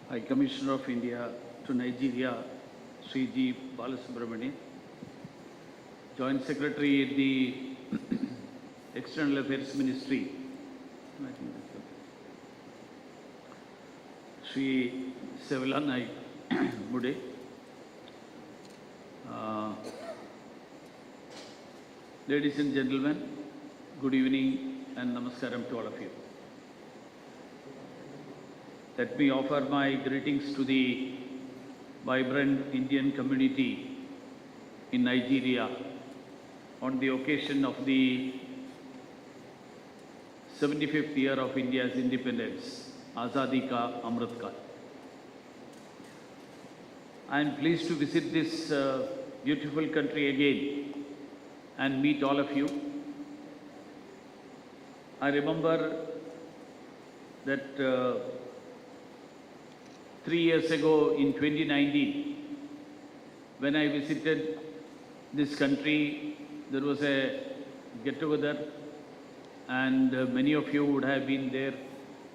High Commissioner of India to Nigeria, Sri G. Balasubramanian, Joint Secretary at the External Affairs Ministry, Sri Sevilanai Mude, ladies and gentlemen, good evening and namaskaram to all of you. Let me offer my greetings to the vibrant Indian community in Nigeria on the occasion of the 75th year of India's independence, Azadi Ka Amrit Kal. I am pleased to visit this beautiful country again and meet all of you. I remember that 3 years ago in 2019, when I visited this country, there was a get-together, and many of you would have been there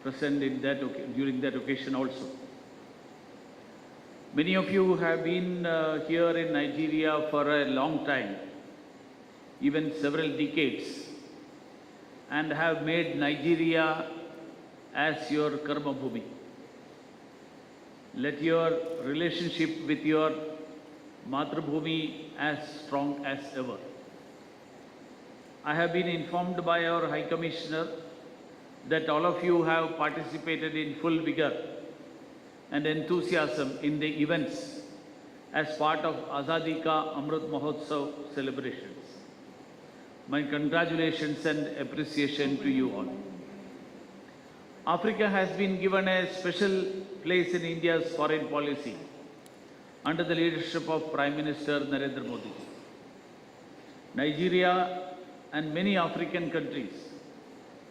present in that during that occasion also. Many of you have been here in Nigeria for a long time, even several decades, and have made Nigeria as your karma bhumi. Let your relationship with your Matrabhumi as strong as ever. I have been informed by our High Commissioner that all of you have participated in full vigor and enthusiasm in the events as part of Azadi Ka Amrit Mahotsav celebrations. My congratulations and appreciation to you all. Africa has been given a special place in India's foreign policy under the leadership of Prime Minister Narendra Modi. Nigeria and many African countries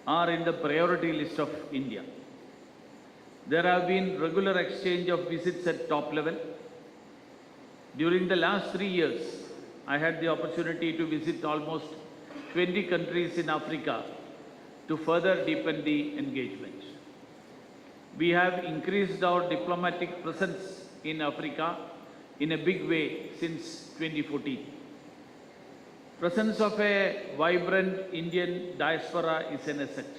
are in the priority list of India. There have been regular exchange of visits at top level. During the last 3 years, I had the opportunity to visit almost 20 countries in Africa to further deepen the engagement. We have increased our diplomatic presence in Africa in a big way since 2014. Presence of a vibrant Indian diaspora is an asset.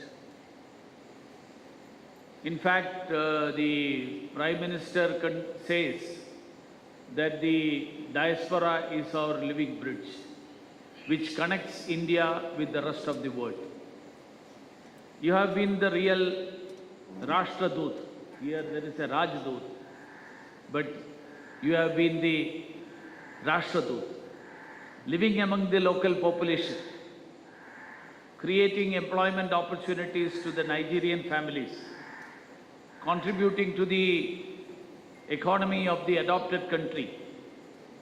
In fact, the Prime Minister says that the diaspora is our living bridge, which connects India with the rest of the world. You have been the real Rashtradoot. Here there is a Rajdoot, but you have been the Rashtradoot, living among the local population, creating employment opportunities to the Nigerian families, contributing to the economy of the adopted country,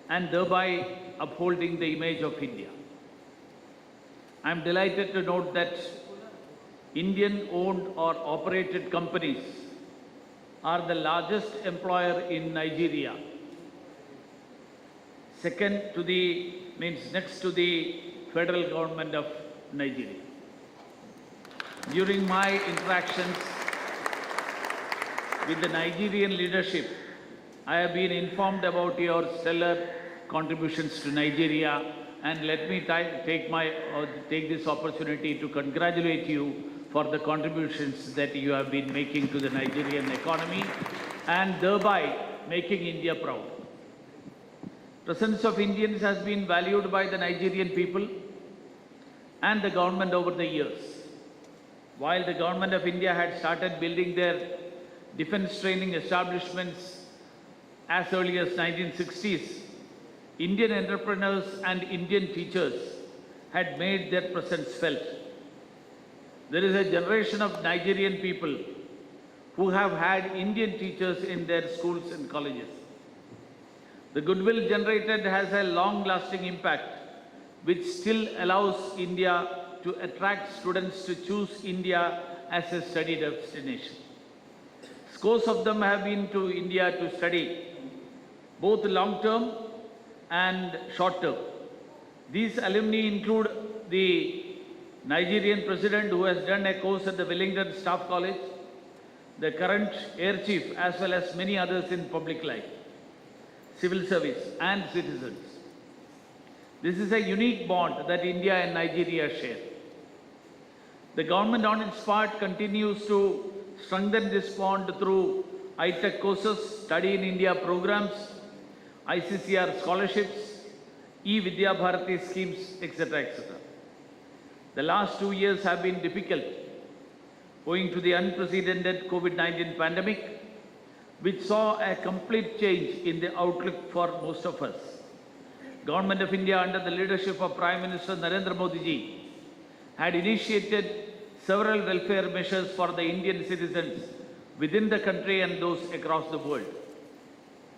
and thereby upholding the image of India. I am delighted to note that Indian-owned or operated companies are the largest employer in Nigeria. Next to the federal government of Nigeria. During my interactions with the Nigerian leadership, I have been informed about your stellar contributions to Nigeria, and let me take this opportunity to congratulate you for the contributions that you have been making to the Nigerian economy and thereby making India proud. Presence of Indians has been valued by the Nigerian people and the government over the years. While the government of India had started building their defense training establishments as early as 1960s, Indian entrepreneurs and Indian teachers had made their presence felt. There is a generation of Nigerian people who have had Indian teachers in their schools and colleges. The goodwill generated has a long-lasting impact, which still allows India to attract students to choose India as a study destination. Scores of them have been to India to study, both long-term and short-term. These alumni include the Nigerian president who has done a course at the Wellington Staff College, the current Air Chief, as well as many others in public life, civil service and citizens. This is a unique bond that India and Nigeria share. The government on its part continues to strengthen this bond through high-tech courses, study in India programs, ICCR scholarships, e-Vidya Bharati schemes, etc., etc. The last 2 years have been difficult owing to the unprecedented COVID-19 pandemic, which saw a complete change in the outlook for most of us. Government of India, under the leadership of Prime Minister Narendra Modi ji, had initiated several welfare measures for the Indian citizens within the country and those across the world.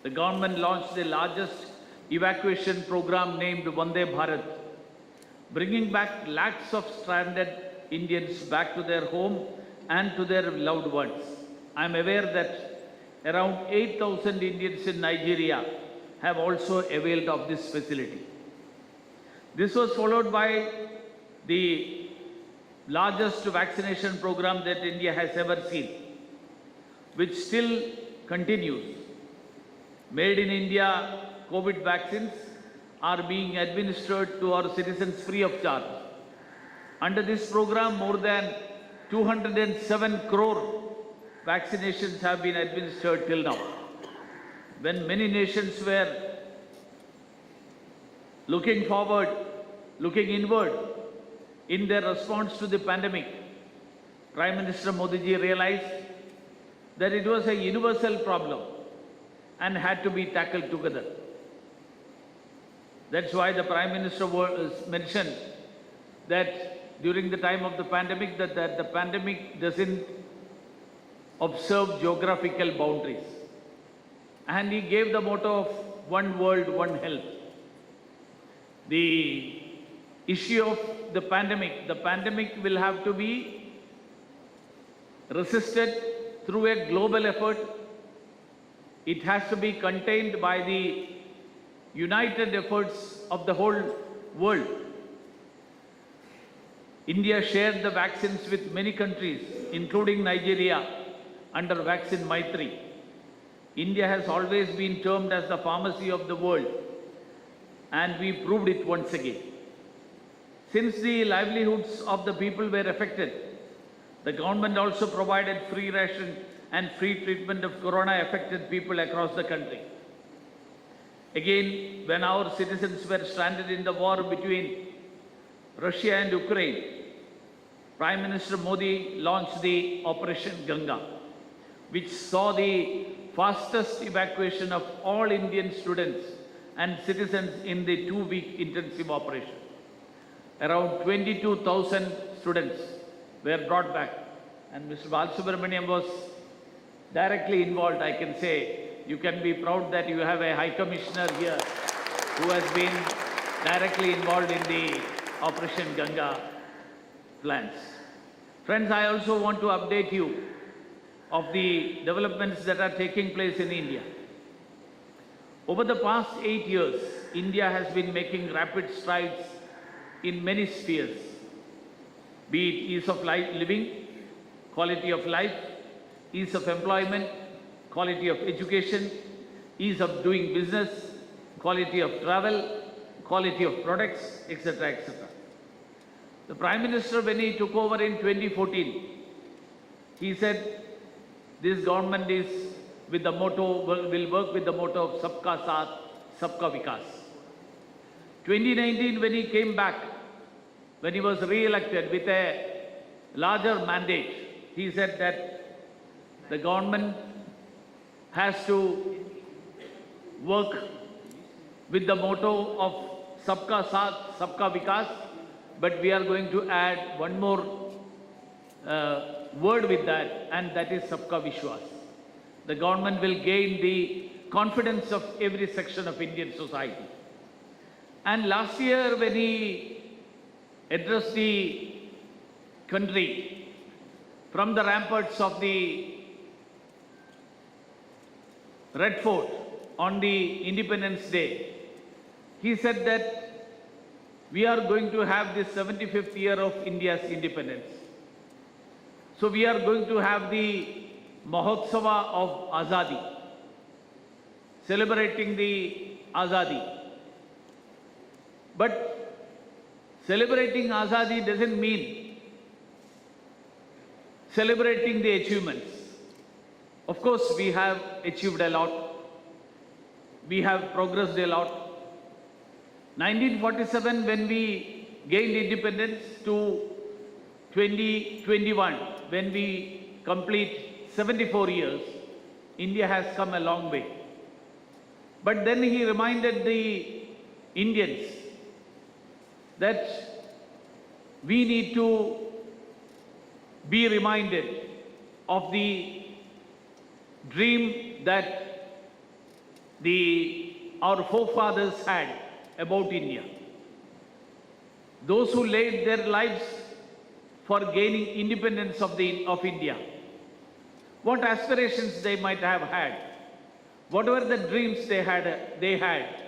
The government launched the largest evacuation program named Vande Bharat, bringing back lakhs of stranded Indians back to their home and to their loved ones. I am aware that around 8,000 Indians in Nigeria have also availed of this facility. This was followed by the largest vaccination program that India has ever seen, which still continues. Made in India COVID vaccines are being administered to our citizens free of charge. Under this program, more than 207 crore vaccinations have been administered till now. When many nations were looking forward, looking inward in their response to the pandemic, Prime Minister Modi ji realized that it was a universal problem and had to be tackled together. That's why the Prime Minister mentioned that during the time of the pandemic, that the pandemic doesn't observe geographical boundaries. And he gave the motto of one world, one health. The issue of the pandemic will have to be resisted through a global effort. It has to be contained by the united efforts of the whole world. India shared the vaccines with many countries, including Nigeria, under Vaccine Maitri. India has always been termed as the pharmacy of the world, and we proved it once again. Since the livelihoods of the people were affected, the government also provided free ration and free treatment of corona-affected people across the country. Again, when our citizens were stranded in the war between Russia and Ukraine, Prime Minister Modi launched the Operation Ganga, which saw the fastest evacuation of all Indian students and citizens in the 2-week intensive operation. Around 22,000 students were brought back, and Mr. Balasubramaniam was directly involved. I can say you can be proud that you have a High Commissioner here who has been directly involved in the Operation Ganga plans. Friends, I also want to update you of the developments that are taking place in India. Over the past 8 years, India has been making rapid strides in many spheres, be it ease of living, quality of life, ease of employment, quality of education, ease of doing business, quality of travel, quality of products, etc., etc. The Prime Minister, when he took over in 2014, he said, this government is with the motto, will work with the motto of Sabka Saath, Sabka Vikas. 2019, when he came back, when he was re-elected with a larger mandate, he said that the government has to work with the motto of Sabka Saath, Sabka Vikas, but we are going to add one more word with that, and that is Sabka Vishwas. The government will gain the confidence of every section of Indian society. And last year, when he addressed the country from the ramparts of the Red Fort on the Independence Day, he said that we are going to have the 75th year of India's independence. So we are going to have the Mahotsava of Azadi, celebrating the Azadi. But celebrating Azadi doesn't mean celebrating the achievements. Of course, we have achieved a lot. We have progressed a lot. 1947, when we gained independence, to 2021, when we complete 74 years, India has come a long way. But then he reminded the Indians that we need to be reminded of the dream that our forefathers had about India. Those who laid their lives for gaining independence of India, what aspirations they might have had, whatever the dreams they had,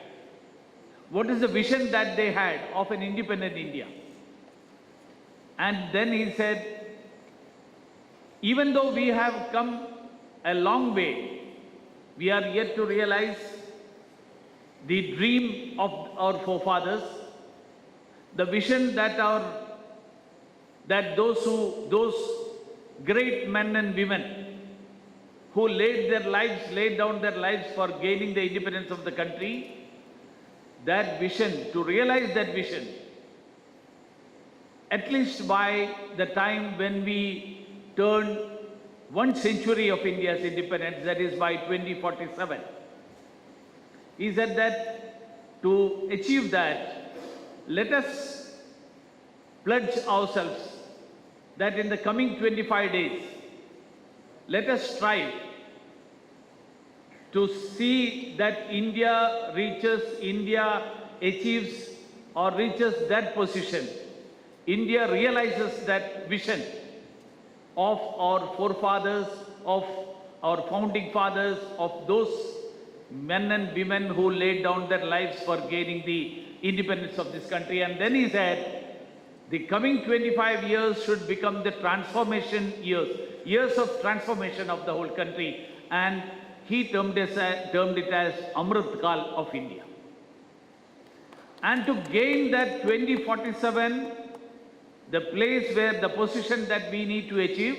what is the vision that they had of an independent India. And then he said, even though we have come a long way, we are yet to realize the dream of our forefathers, the vision that those great men and women who laid down their lives for gaining the independence of the country, that vision, to realize that vision, at least by the time when we turn 1 century of India's independence, that is by 2047. He said that to achieve that, let us pledge ourselves that in the coming 25 days, let us strive to see that India achieves or reaches that position. India realizes that vision of our forefathers, of our founding fathers, of those men and women who laid down their lives for gaining the independence of this country. And then he said, the coming 25 years should become the transformation years of transformation of the whole country. And he termed it as Amrit Kal of India. And to gain that 2047, the place where the position that we need to achieve,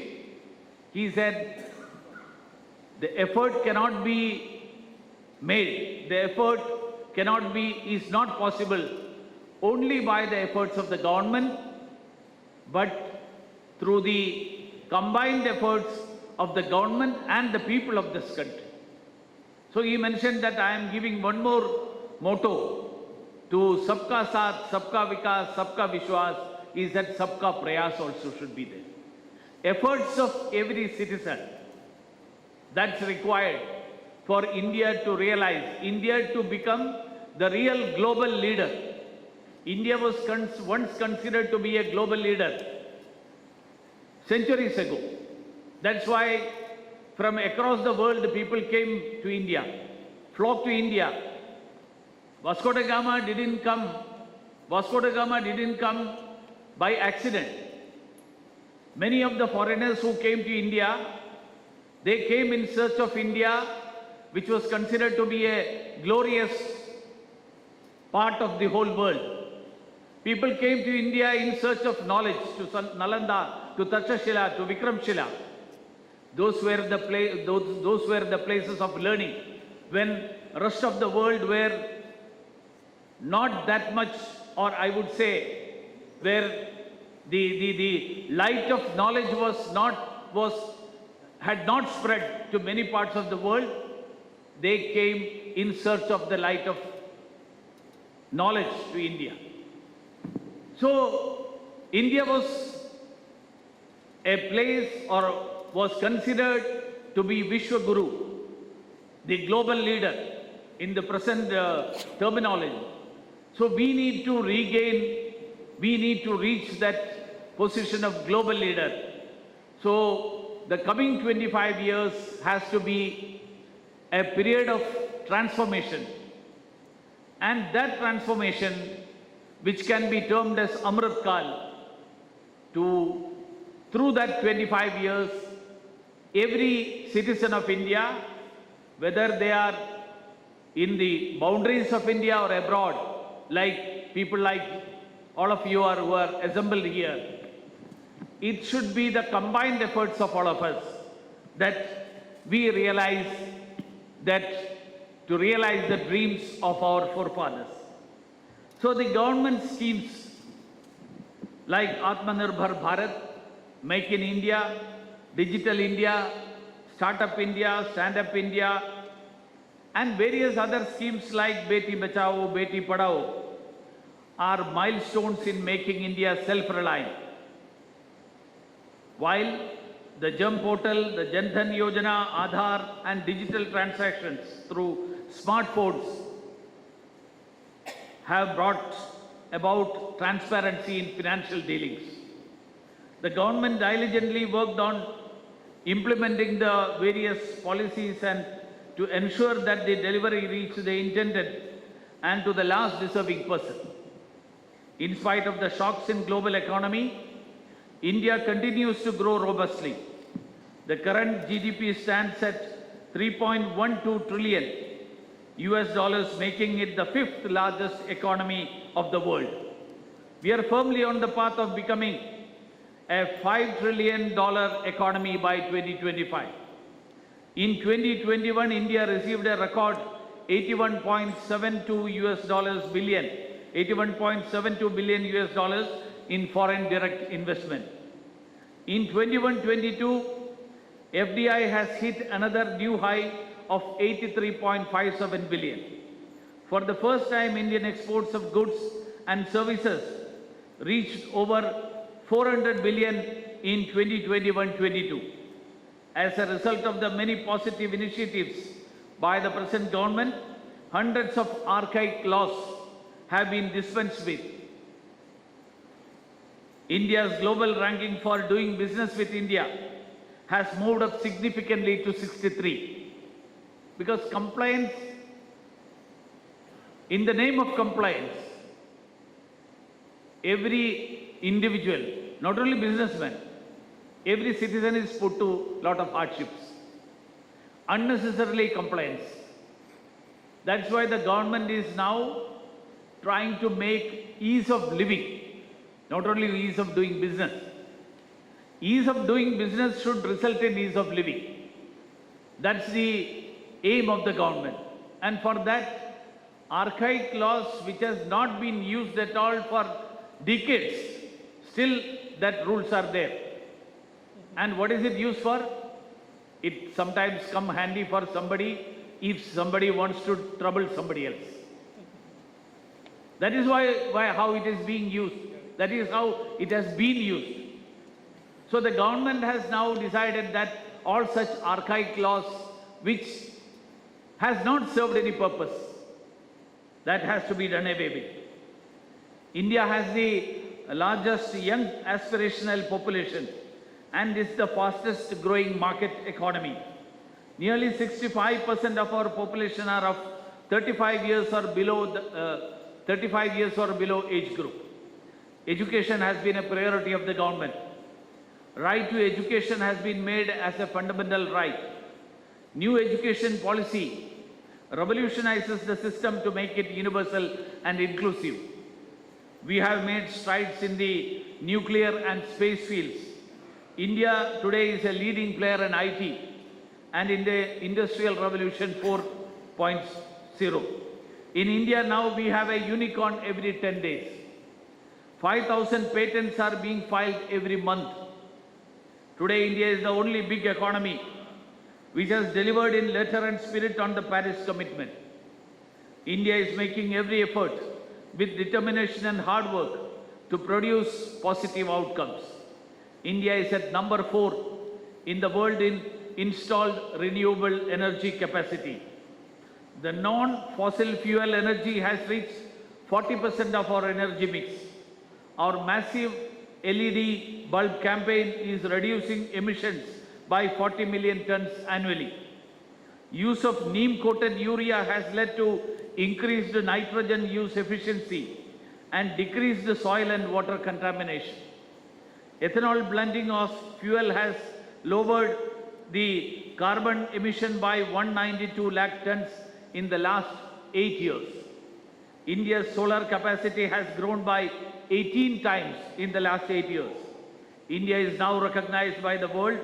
he said, the effort cannot be made. The effort is not possible only by the efforts of the government, but through the combined efforts of the government and the people of this country. So he mentioned that I am giving one more motto to Sabka Saath, Sabka Vikas, Sabka Vishwas, is that Sabka Prayas also should be there. Efforts of every citizen, that's required for India to realize, India to become the real global leader. India was once considered to be a global leader centuries ago. That's why from across the world, the people came to India, flocked to India. Vasco da Gama didn't come by accident. Many of the foreigners who came to India, they came in search of India, which was considered to be a glorious part of the whole world. People came to India in search of knowledge, to Nalanda, to Takshashila, to Vikramshila. Those were the places of learning, when rest of the world were not that much, or I would say, where the light of knowledge had not spread to many parts of the world. They came in search of the light of knowledge to India. So India was a place, or was considered to be Vishwaguru, the global leader in the present terminology. So we need to reach that position of global leader. So the coming 25 years has to be a period of transformation. And that transformation, which can be termed as Amrit Kal, through that 25 years, every citizen of India, whether they are in the boundaries of India or abroad, like people like all of you who are assembled here, it should be the combined efforts of all of us that we realize to realize the dreams of our forefathers. So the government schemes like Atmanirbhar Bharat, Make in India, Digital India, Startup India, Stand Up India, and various other schemes like Beti Bachao, Beti Padhao are milestones in making India self-reliant. While the GEM portal, the Jan Dhan Yojana, Aadhaar and digital transactions through smartphones have brought about transparency in financial dealings. The government diligently worked on implementing the various policies and to ensure that the delivery reached the intended and to the last deserving person. In spite of the shocks in global economy, India continues to grow robustly. The current GDP stands at $3.12 trillion US, making it the fifth largest economy of the world. We are firmly on the path of becoming a $5 trillion economy by 2025. In 2021, India received a record $81.72 billion US in foreign direct investment. In 21-22, FDI has hit another new high of 83.57 billion. For the first time, Indian exports of goods and services reached over 400 billion in 2021-22. As a result of the many positive initiatives by the present government, hundreds of archaic laws have been dispensed with. India's global ranking for doing business with India has moved up significantly to 63. Because compliance, in the name of compliance, every individual, not only businessman, every citizen is put to a lot of hardships. Unnecessarily compliance. That's why the government is now trying to make ease of living, not only ease of doing business. Ease of doing business should result in ease of living. That's the aim of the government. And for that, archaic laws which has not been used at all for decades, still that rules are there. And what is it used for? It sometimes come handy for somebody if somebody wants to trouble somebody else. That is how it is being used. That is how it has been used. So the government has now decided that all such archaic laws which has not served any purpose, that has to be done away with. India has the largest young aspirational population and is the fastest growing market economy. Nearly 65% of our population are of 35 years or below age group. Education has been a priority of the government. Right to education has been made as a fundamental right. New education policy revolutionizes the system to make it universal and inclusive. We have made strides in the nuclear and space fields. India today is a leading player in IT and in the Industrial Revolution 4.0. In India now we have a unicorn every 10 days. 5,000 patents are being filed every month. Today India is the only big economy which has delivered in letter and spirit on the Paris commitment. India is making every effort with determination and hard work to produce positive outcomes. India is at number 4 in the world in installed renewable energy capacity. The non-fossil fuel energy has reached 40% of our energy mix. Our massive LED bulb campaign is reducing emissions by 40 million tons annually. Use of neem-coated urea has led to increased nitrogen use efficiency and decreased soil and water contamination. Ethanol blending of fuel has lowered the carbon emission by 192 lakh tons in the last 8 years. India's solar capacity has grown by 18 times in the last 8 years. India is now recognized by the world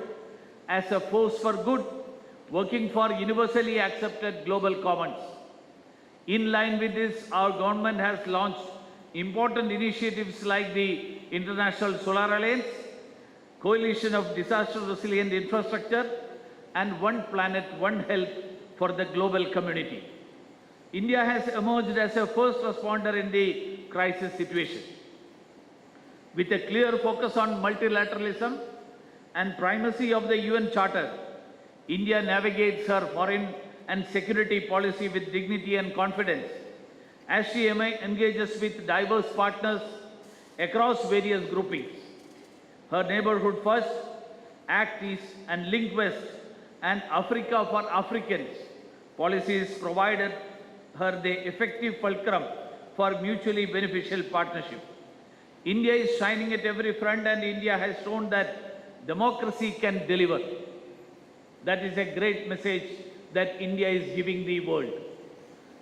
as a force for good, working for universally accepted global commons. In line with this, our government has launched important initiatives like the International Solar Alliance, Coalition of Disaster Resilient Infrastructure, and One Planet, One Health for the global community. India has emerged as a first responder in the crisis situation. With a clear focus on multilateralism and primacy of the UN Charter, India navigates her foreign and security policy with dignity and confidence as she engages with diverse partners across various groupings. Her Neighborhood First, Act East and Link West and Africa for Africans policies provided her the effective fulcrum for mutually beneficial partnership. India is shining at every front, and India has shown that democracy can deliver. That is a great message that India is giving the world.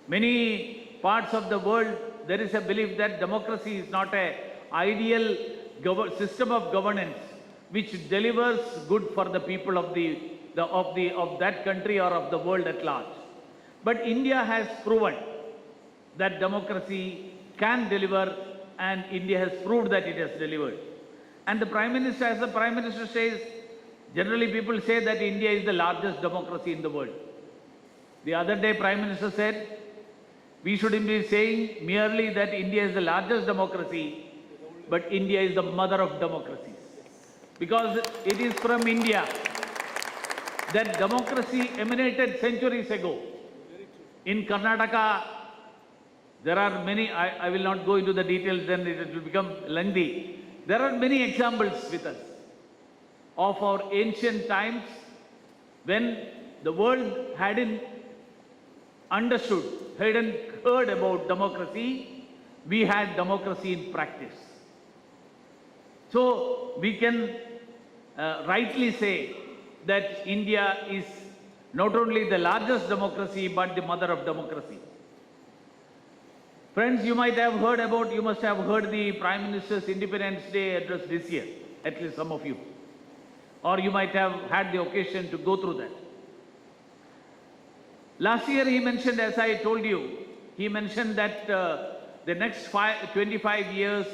Many parts of the world, there is a belief that democracy is not an ideal system of governance which delivers good for the people of that country or of the world at large. But India has proven that democracy can deliver, and India has proved that it has delivered. And the Prime Minister, as the Prime Minister says, generally people say that India is the largest democracy in the world. The other day Prime Minister said, we shouldn't be saying merely that India is the largest democracy, but India is the mother of democracies. Because it is from India that democracy emanated centuries ago. In Karnataka, there are many, I will not go into the details, then it will become lengthy. There are many examples with us of our ancient times when the world hadn't understood, hadn't heard about democracy, we had democracy in practice. So we can rightly say that India is not only the largest democracy, but the mother of democracy. Friends, you must have heard the Prime Minister's Independence Day address this year, at least some of you. Or you might have had the occasion to go through that. Last year he mentioned, as I told you, he mentioned that the next 25 years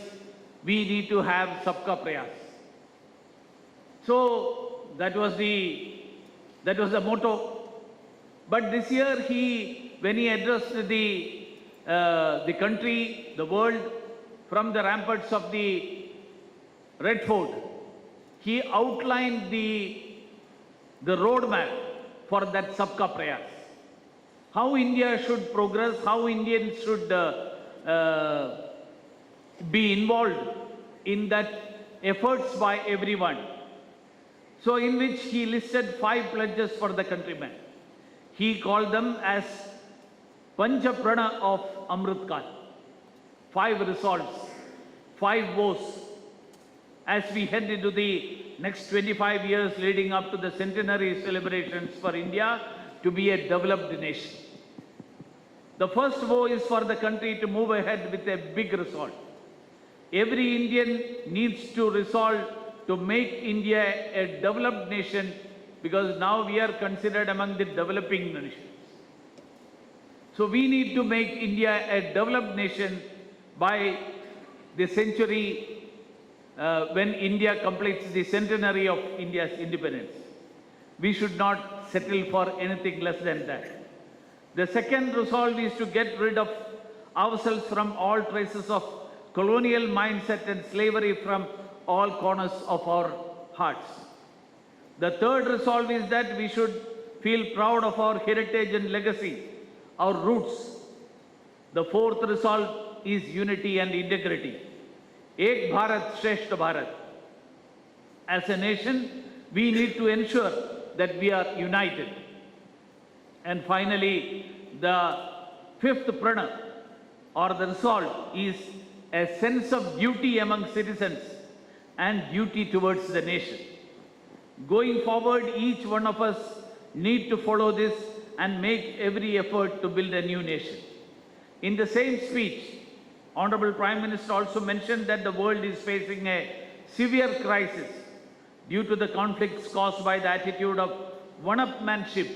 we need to have Sabka Prayas. So that was the motto. But this year when he addressed the country, the world, from the ramparts of the Red Fort, he outlined the roadmap for that Sabka Prayas. How India should progress, how Indians should be involved in that efforts by everyone. So in which he listed 5 pledges for the countrymen. He called them as Pancha Prana of Amrit Kal. 5 resolves, 5 vows, as we head into the next 25 years leading up to the centenary celebrations for India to be a developed nation. The first vow is for the country to move ahead with a big resolve. Every Indian needs to resolve to make India a developed nation, because now we are considered among the developing nations. So we need to make India a developed nation by the century when India completes the centenary of India's independence. We should not settle for anything less than that. The second resolve is to get rid of ourselves from all traces of colonial mindset and slavery from all corners of our hearts. The third resolve is that we should feel proud of our heritage and legacy, our roots. The fourth resolve is unity and integrity. Ek Bharat, Shreshth Bharat. As a nation, we need to ensure that we are united. And finally, the fifth prana or the resolve is a sense of duty among citizens and duty towards the nation. Going forward, each one of us need to follow this and make every effort to build a new nation. In the same speech, Honorable Prime Minister also mentioned that the world is facing a severe crisis due to the conflicts caused by the attitude of one-upmanship,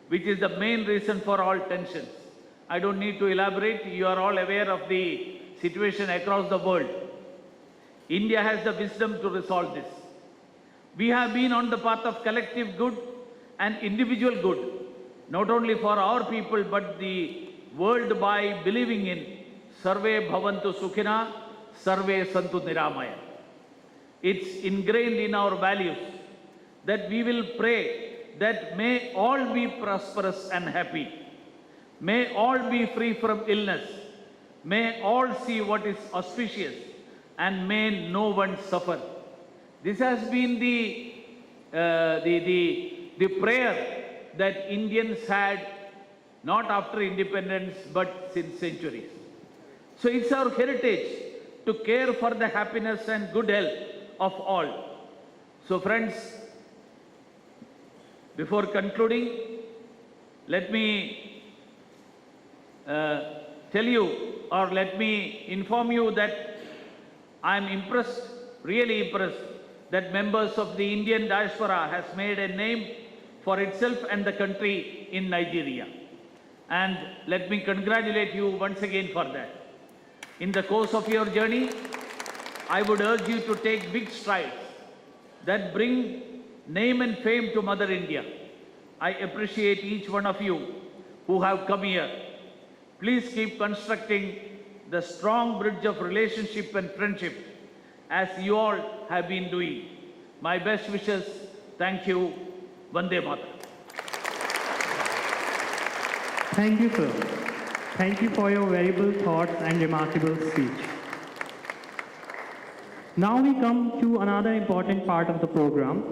which is the main reason for all tensions. I don't need to elaborate. You are all aware of the situation across the world. India has the wisdom to resolve this. We have been on the path of collective good and individual good, not only for our people, but the world by believing in Sarve Bhavantu Sukhina, Sarve Santu Niramaya. It's ingrained in our values that we will pray that may all be prosperous and happy. May all be free from illness. May all see what is auspicious and may no one suffer. This has been the prayer that Indians had not after independence but since centuries. So it's our heritage to care for the happiness and good health of all. So friends, before concluding, let me tell you, or let me inform you that I am impressed, really impressed, that members of the Indian diaspora has made a name for itself and the country in Nigeria. And let me congratulate you once again for that. In the course of your journey, I would urge you to take big strides that bring name and fame to Mother India. I appreciate each one of you who have come here. Please keep constructing the strong bridge of relationship and friendship as you all have been doing. My best wishes. Thank you. Vande Mataram. Thank you, sir. Thank you for your valuable thoughts and remarkable speech. Now we come to another important part of the program,